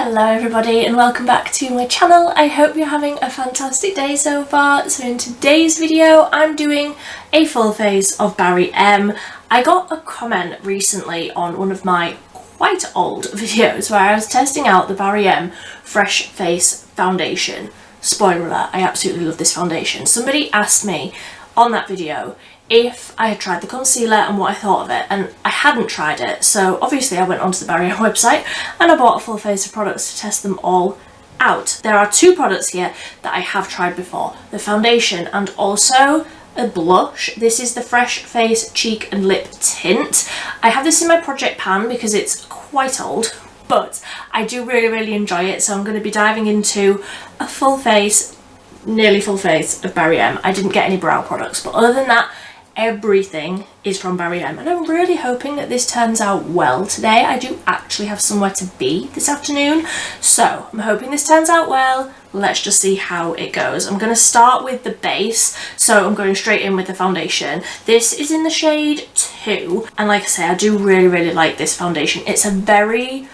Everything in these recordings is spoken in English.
Hello everybody and welcome back to my channel. I hope you're having a fantastic day so far. So in today's video I'm doing a full face of Barry M. I got a comment recently on one of my quite old videos where I was testing out the Barry M Fresh Face Foundation. Spoiler alert, I absolutely love this foundation. Somebody asked me on that video if I had tried the concealer and what I thought of it, and I hadn't tried it, so obviously I went onto the Barry M website and I bought a full face of products to test them all out. There are two products here that I have tried before, the foundation and also a blush. This is the Fresh Face Cheek and Lip Tint. I have this in my project pan because it's quite old, but I do really enjoy it, so I'm going to be diving into a full face, nearly full face of Barry M. I didn't get any brow products, but other than that, everything is from Barry M, and I'm really hoping that this turns out well today. I do actually have somewhere to be this afternoon, so I'm hoping this turns out well. Let's just see how it goes. I'm going to start with the base, so I'm going straight in with the foundation. This is in the shade 2, and like I say, I do really like this foundation. It's a very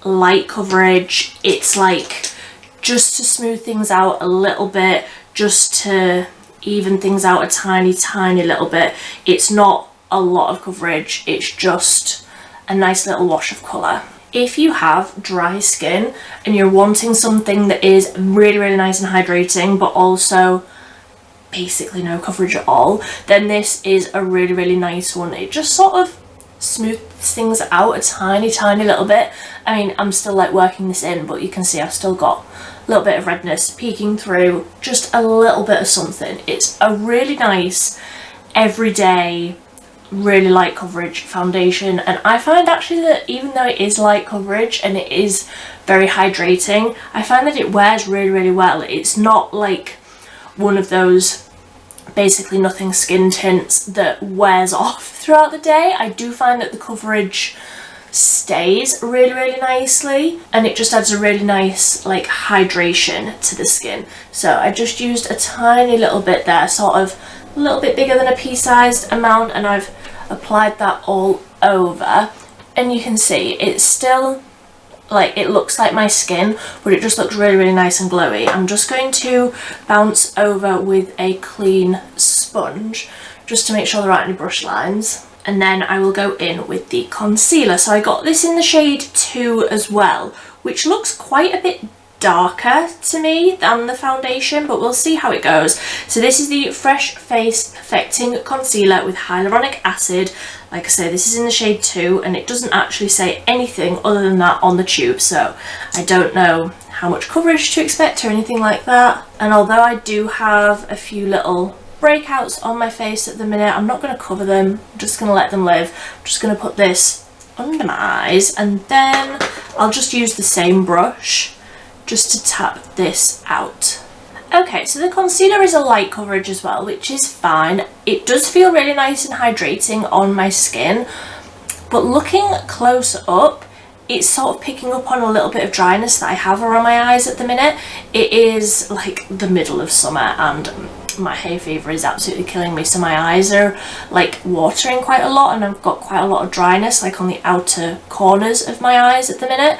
light coverage. It's like just to smooth things out a little bit, just to even things out a tiny little bit. It's not a lot of coverage, it's just a nice little wash of colour. If you have dry skin and you're wanting something that is really nice and hydrating but also basically no coverage at all, then this is a really nice one. It just sort of smooths things out a tiny little bit. I mean, I'm still like working this in, but you can see I've still got a little bit of redness peeking through, just a little bit of something. It's a really nice everyday, really light coverage foundation, and I find actually that even though it is light coverage and it is very hydrating, I find that it wears really well. It's not like one of those basically nothing skin tints that wears off throughout the day. I do find that the coverage stays really nicely, and it just adds a really nice like hydration to the skin. So I just used a tiny little bit there, sort of a little bit bigger than a pea-sized amount, and I've applied that all over, and you can see it's still like, it looks like my skin, but it just looks really nice and glowy. I'm just going to bounce over with a clean sponge just to make sure there aren't any brush lines, and then I will go in with the concealer. So I got this in the shade 2 as well, which looks quite a bit darker to me than the foundation, but we'll see how it goes. So this is the Fresh Face Perfecting Concealer with Hyaluronic Acid. Like I say, this is in the shade 2, and it doesn't actually say anything other than that on the tube, so I don't know how much coverage to expect or anything like that. And although I do have a few little breakouts on my face at the minute, I'm not going to cover them, I'm just going to let them live. I'm just going to put this under my eyes, and then I'll just use the same brush just to tap this out. Okay, so the concealer is a light coverage as well, which is fine. It does feel really nice and hydrating on my skin, but looking close up, it's sort of picking up on a little bit of dryness that I have around my eyes at the minute. It is like the middle of summer and my hay fever is absolutely killing me, so my eyes are like watering quite a lot, and I've got quite a lot of dryness like on the outer corners of my eyes at the minute.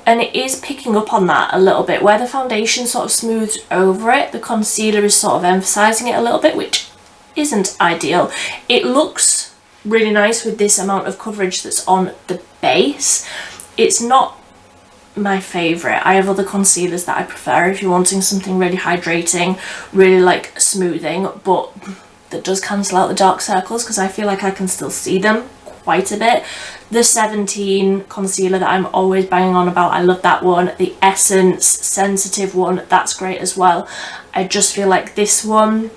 And it is picking up on that a little bit. Where the foundation sort of smooths over it, the concealer is sort of emphasising it a little bit, which isn't ideal. It looks really nice with this amount of coverage that's on the base. It's not my favourite. I have other concealers that I prefer if you're wanting something really hydrating, really like smoothing, but that does cancel out the dark circles because I feel like I can still see them quite a bit. The 17 concealer that I'm always banging on about, I love that one. The Essence Sensitive one, that's great as well. I just feel like this one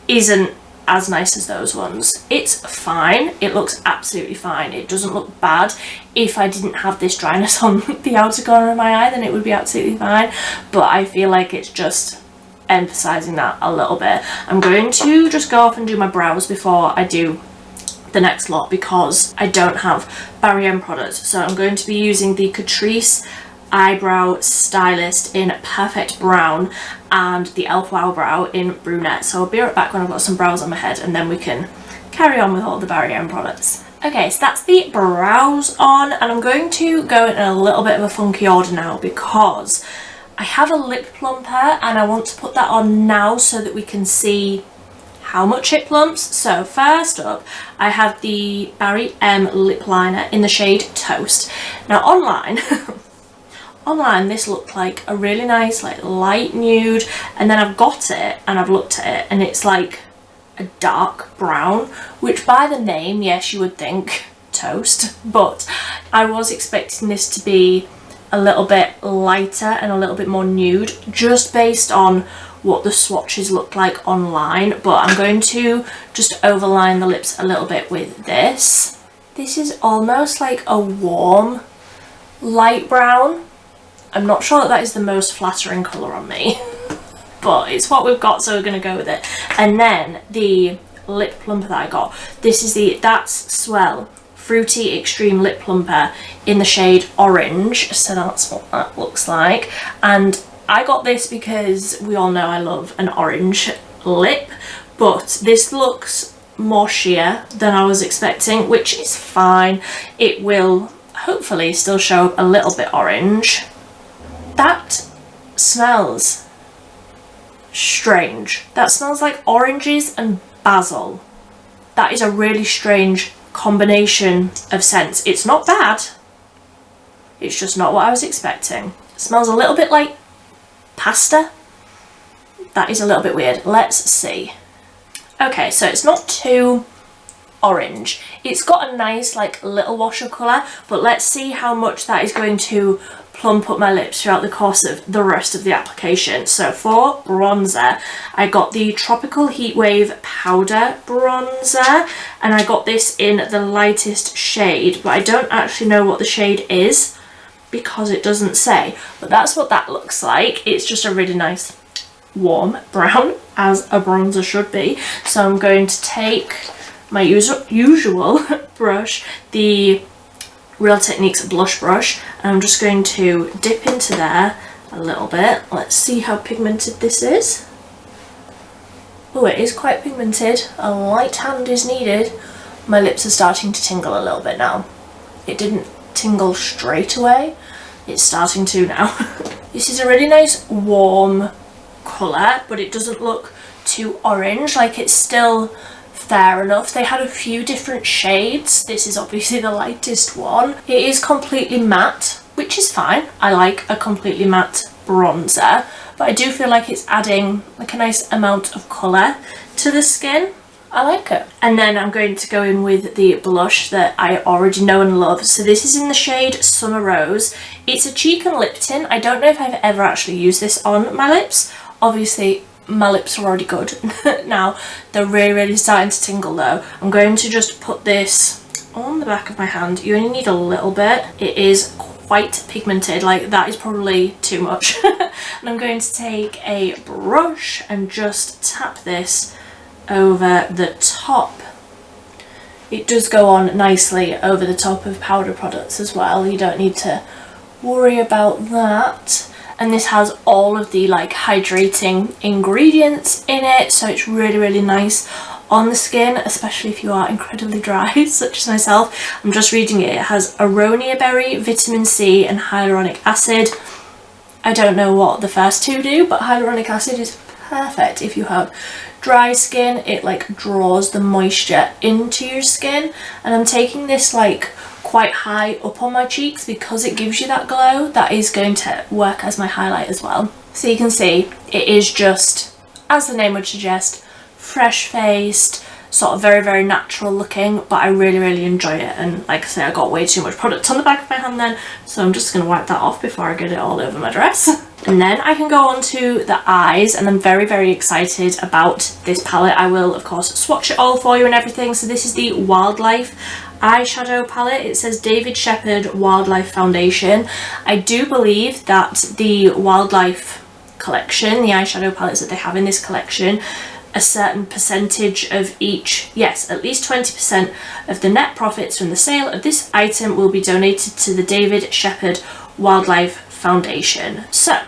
isn't as nice as those ones. It's fine, it looks absolutely fine, it doesn't look bad. If I didn't have this dryness on the outer corner of my eye, then it would be absolutely fine, but I feel like it's just emphasising that a little bit. I'm going to just go off and do my brows before I do the next lot because I don't have Barry M products, so I'm going to be using the Catrice Eyebrow Stylist in Perfect Brown and the e.l.f. Wow Brow in Brunette. So I'll be right back when I've got some brows on my head, and then we can carry on with all the Barry M products. Okay, so that's the brows on, and I'm going to go in a little bit of a funky order now because I have a lip plumper and I want to put that on now so that we can see how much it plumps. So first up, I have the Barry M lip liner in the shade Toast. Now online, online this looked like a really nice like light nude, and then I've got it and I've looked at it and it's like a dark brown, which by the name, yes, you would think toast, but I was expecting this to be a little bit lighter and a little bit more nude just based on what the swatches look like online. But I'm going to just overline the lips a little bit with this. This is almost like a warm light brown. I'm not sure that is the most flattering colour on me, but it's what we've got, so we're going to go with it. And then the lip plumper that I got, this is that's Swell Fruity Extreme Lip Plumper in the shade Orange, so that's what that looks like. And I got this because we all know I love an orange lip, but this looks more sheer than I was expecting, which is fine. It will hopefully still show up a little bit orange. That smells strange. That smells like oranges and basil. That is a really strange combination of scents. It's not bad, it's just not what I was expecting. It smells a little bit like pasta. That is a little bit weird. Let's see. Okay, so it's not too orange. It's got a nice like little wash of colour, but let's see how much that is going to plump up my lips throughout the course of the rest of the application. So for bronzer, I got the Tropical Heatwave Powder Bronzer, and I got this in the lightest shade, but I don't actually know what the shade is because it doesn't say, but that's what that looks like. It's just a really nice warm brown, as a bronzer should be. So I'm going to take my usual brush, the Real Techniques blush brush, and I'm just going to dip into there a little bit. Let's see how pigmented this is. Oh, it is quite pigmented. A light hand is needed. My lips are starting to tingle a little bit now. It didn't tingle straight away. It's starting to now. This is a really nice warm colour, but it doesn't look too orange. Like, it's still fair enough. They had a few different shades. This is obviously the lightest one. It is completely matte, which is fine. I like a completely matte bronzer, but I do feel like it's adding like a nice amount of colour to the skin. I like it. And then I'm going to go in with the blush that I already know and love. So this is in the shade Summer Rose. It's a cheek and lip tint. I don't know if I've ever actually used this on my lips. Obviously my lips are already good now. They're really starting to tingle though. I'm going to just put this on the back of my hand. You only need a little bit. It is quite pigmented, like that is probably too much. And I'm going to take a brush and just tap this over the top. It does go on nicely over the top of powder products as well. You don't need to worry about that. And this has all of the like hydrating ingredients in it, so it's really nice on the skin, especially if you are incredibly dry such as myself. I'm just reading it. It has aronia berry, vitamin C and hyaluronic acid. I don't know what the first two do, but hyaluronic acid is perfect if you have dry skin. It like draws the moisture into your skin, and I'm taking this like quite high up on my cheeks because it gives you that glow. That is going to work as my highlight as well. So you can see it is just, as the name would suggest, fresh faced, sort of very natural looking, but I really enjoy it. And like I say, I got way too much product on the back of my hand then, so I'm just going to wipe that off before I get it all over my dress. And then I can go on to the eyes, and I'm very excited about this palette. I will of course swatch it all for you and everything. So this is the Wildlife Eyeshadow Palette. It says David Shepherd Wildlife Foundation. I do believe that the Wildlife collection, the eyeshadow palettes that they have in this collection, a certain percentage of each, yes, at least 20% of the net profits from the sale of this item will be donated to the David Shepherd Wildlife Foundation. So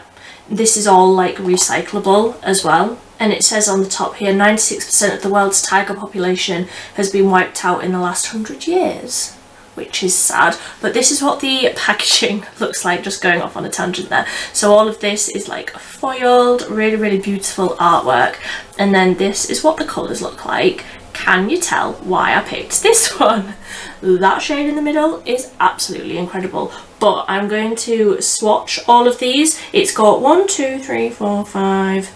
this is all like recyclable as well, And it says on the top here, 96% of the world's tiger population has been wiped out in the last 100 years. Which is sad, but this is what the packaging looks like, just going off on a tangent there. So all of this is like foiled, really beautiful artwork, and then this is what the colours look like. Can you tell why I picked this one? That shade in the middle is absolutely incredible, but I'm going to swatch all of these. It's got 1, 2, 3, 4, 5,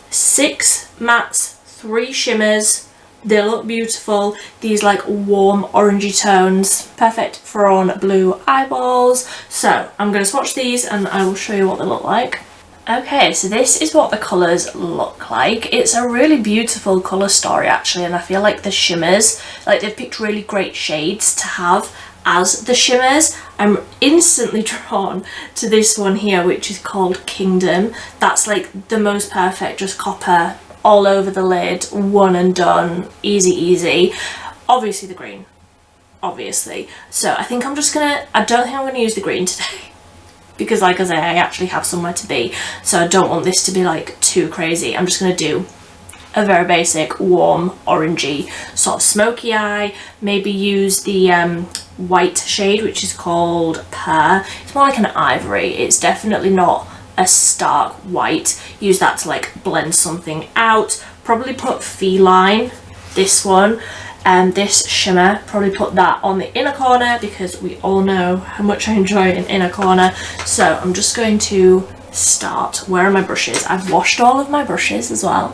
6 mattes, 3 shimmers. They look beautiful. These like warm orangey tones, perfect for on blue eyeballs. So I'm going to swatch these and I will show you what they look like. Okay, so this is what the colours look like. It's a really beautiful colour story actually, and I feel like the shimmers, like they've picked really great shades to have as the shimmers. I'm instantly drawn to this one here, which is called Kingdom. That's like the most perfect, just copper all over the lid, one and done, easy. Obviously the green, obviously. So I think I'm just gonna, I don't think I'm gonna use the green today because like I say, I actually have somewhere to be, so I don't want this to be like too crazy. I'm just gonna do a very basic warm orangey sort of smoky eye, maybe use the white shade which is called Pear. It's more like an ivory, it's definitely not a stark white. Use that to like blend something out. Probably put Feline, this one, and this shimmer, probably put that on the inner corner because we all know how much I enjoy an inner corner. So I'm just going to start. Where are my brushes? I've washed all of my brushes as well.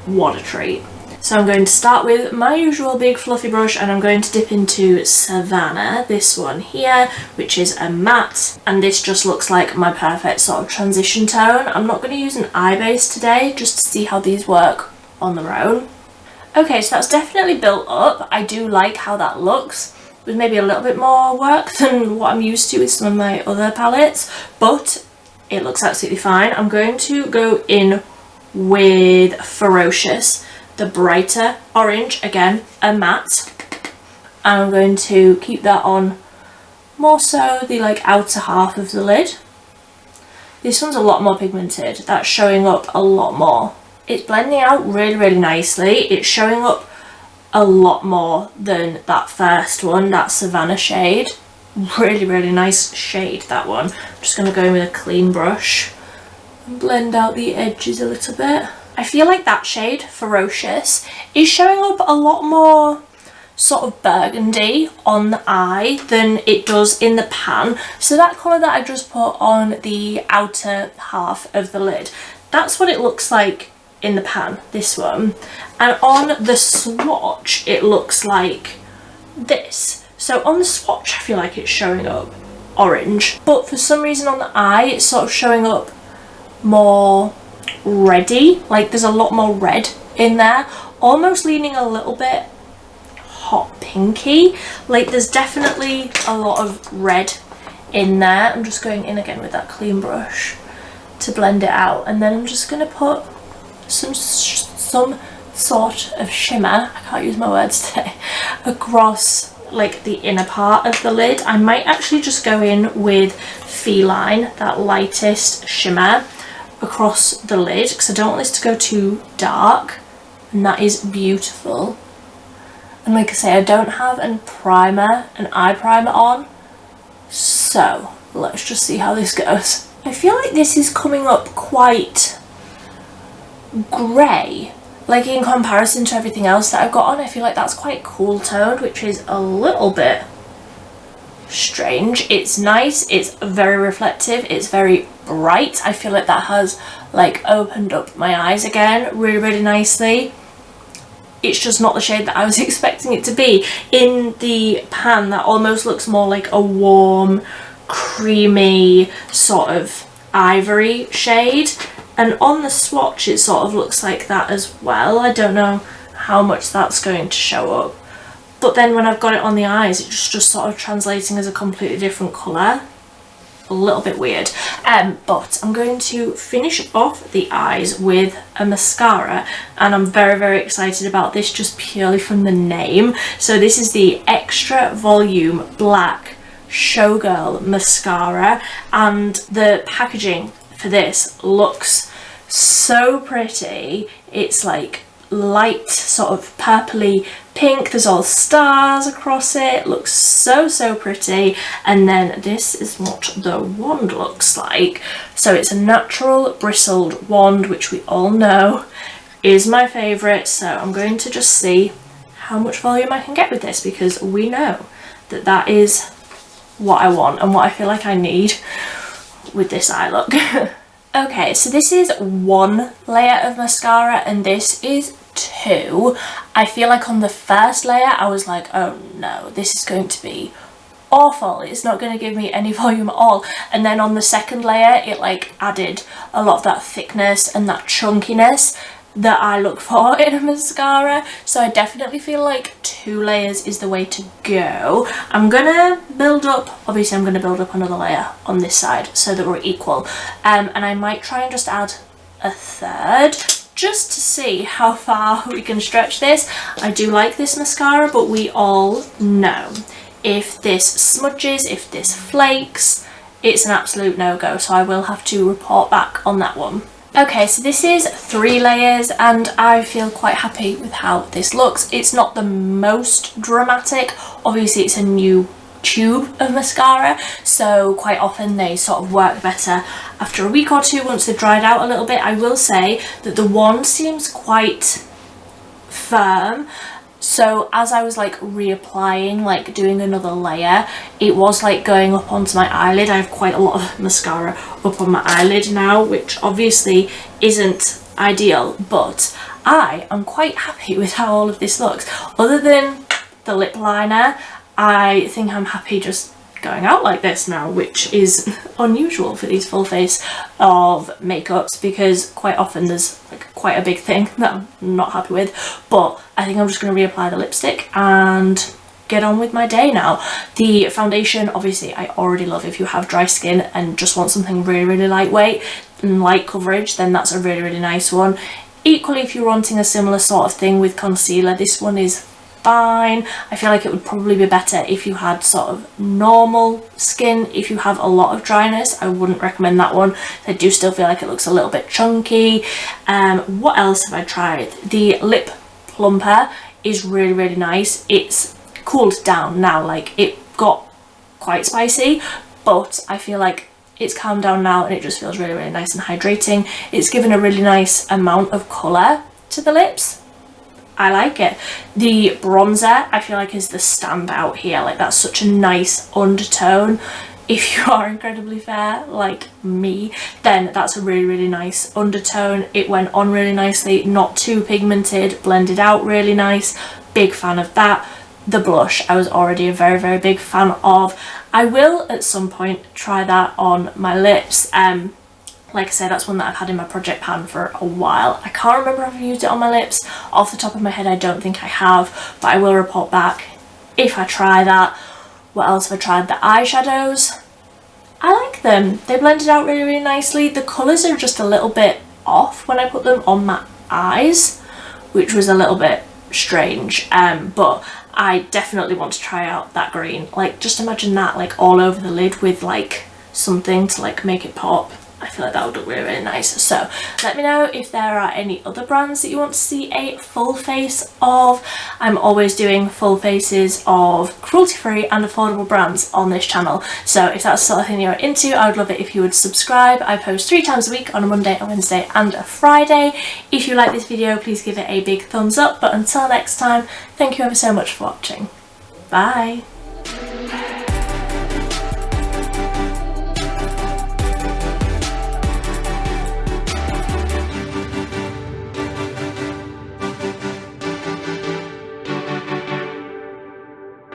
What a treat. So I'm going to start with my usual big fluffy brush, and I'm going to dip into Savannah, this one here, which is a matte, and this just looks like my perfect sort of transition tone. I'm not going to use an eye base today, just to see how these work on their own. Okay, so that's definitely built up. I do like how that looks, with maybe a little bit more work than what I'm used to with some of my other palettes, but it looks absolutely fine. I'm going to go in with Ferocious, the brighter orange, again a matte, and I'm going to keep that on more so the like outer half of the lid. This one's a lot more pigmented, that's showing up a lot more. It's blending out really nicely. It's showing up a lot more than that first one, that Savannah shade. Really nice shade, that one. I'm just going to go in with a clean brush and blend out the edges a little bit. I feel like that shade, Ferocious, is showing up a lot more sort of burgundy on the eye than it does in the pan. So that colour that I just put on the outer half of the lid, that's what it looks like in the pan, this one. And on the swatch, it looks like this. So on the swatch, I feel like it's showing up orange, but for some reason on the eye, it's sort of showing up more reddy, like there's a lot more red in there, almost leaning a little bit hot pinky, like there's definitely a lot of red in there. I'm just going in again with that clean brush to blend it out, and then I'm just going to put some sort of shimmer, I can't use my words today, across like the inner part of the lid. I might actually just go in with Feline, that lightest shimmer, across the lid because I don't want this to go too dark, and that is beautiful. And like I say, I don't have an eye primer on, so let's just see how this goes. I feel like this is coming up quite grey, like in comparison to everything else that I've got on. I feel like that's quite cool toned, which is a little bit strange. It's nice, it's very reflective, it's very bright. I feel like that has like opened up my eyes again really nicely. It's just not the shade that I was expecting it to be. In the pan, that almost looks more like a warm, creamy sort of ivory shade, and on the swatch it sort of looks like that as well. I don't know how much that's going to show up, but then when I've got it on the eyes, it's just sort of translating as a completely different colour. A little bit weird. But I'm going to finish off the eyes with a mascara, and I'm very excited about this just purely from the name. So this is the Extra Volume Black Showgirl mascara, and the packaging for this looks so pretty. It's like light sort of purpley pink. There's all stars across it. Looks so, so pretty. And then this is what the wand looks like. So it's a natural bristled wand, which we all know is my favourite. So I'm going to just see how much volume I can get with this, because we know that that is what I want and what I feel like I need with this eye look. Okay, so this is one layer of mascara and this is two. I feel like on the first layer I was like, oh no, this is going to be awful, it's not going to give me any volume at all. And then on the second layer it like added a lot of that thickness and that chunkiness that I look for in a mascara. So I definitely feel like 2 layers is the way to go. I'm gonna build up, obviously I'm gonna build up another layer on this side so that we're equal, and I might try and just add a third just to see how far we can stretch this. I do like this mascara, but we all know if this smudges, if this flakes, it's an absolute no-go, so I will have to report back on that one. Okay, so this is 3 layers and I feel quite happy with how this looks. It's not the most dramatic. Obviously it's a new tube of mascara, so quite often they sort of work better after a week or two once they've dried out a little bit. I will say that the wand seems quite firm. So as I was like reapplying, like doing another layer, it was like going up onto my eyelid. I have quite a lot of mascara up on my eyelid now, which obviously isn't ideal, but I am quite happy with how all of this looks. Other than the lip liner, I think I'm happy just going out like this now, which is unusual for these full face of makeups, because quite often there's like quite a big thing that I'm not happy with. But I think I'm just going to reapply the lipstick and get on with my day now. The foundation, obviously I already love. If you have dry skin and just want something really, really lightweight and light coverage, then that's a really, really nice one. Equally, if you're wanting a similar sort of thing with concealer, this one is fine. I feel like it would probably be better if you had sort of normal skin. If you have a lot of dryness, I wouldn't recommend that one. I do still feel like it looks a little bit chunky. What else have I tried? The lip plumper is really, really nice. It's cooled down now, like it got quite spicy, but I feel like it's calmed down now and it just feels really, really nice and hydrating. It's given a really nice amount of colour to the lips. I like it. The bronzer I feel like is the standout here. Like that's such a nice undertone. If you are incredibly fair like me, then that's a really, really nice undertone. It went on really nicely, not too pigmented, blended out really nice. Big fan of that. The blush I was already a very, very big fan of. I will at some point try that on my lips. Like I said, that's one that I've had in my project pan for a while. I can't remember if I've used it on my lips. Off the top of my head, I don't think I have, but I will report back if I try that. What else have I tried? The eyeshadows. I like them. They blended out really, really nicely. The colours are just a little bit off when I put them on my eyes, which was a little bit strange, but I definitely want to try out that green. Like, just imagine that like all over the lid with like something to like make it pop. I feel like that would look really, really nice. So let me know if there are any other brands that you want to see a full face of. I'm always doing full faces of cruelty-free and affordable brands on this channel. So if that's the sort of thing you're into, I would love it if you would subscribe. I post 3 times a week on a Monday, a Wednesday and a Friday. If you like this video, please give it a big thumbs up. But until next time, thank you ever so much for watching. Bye.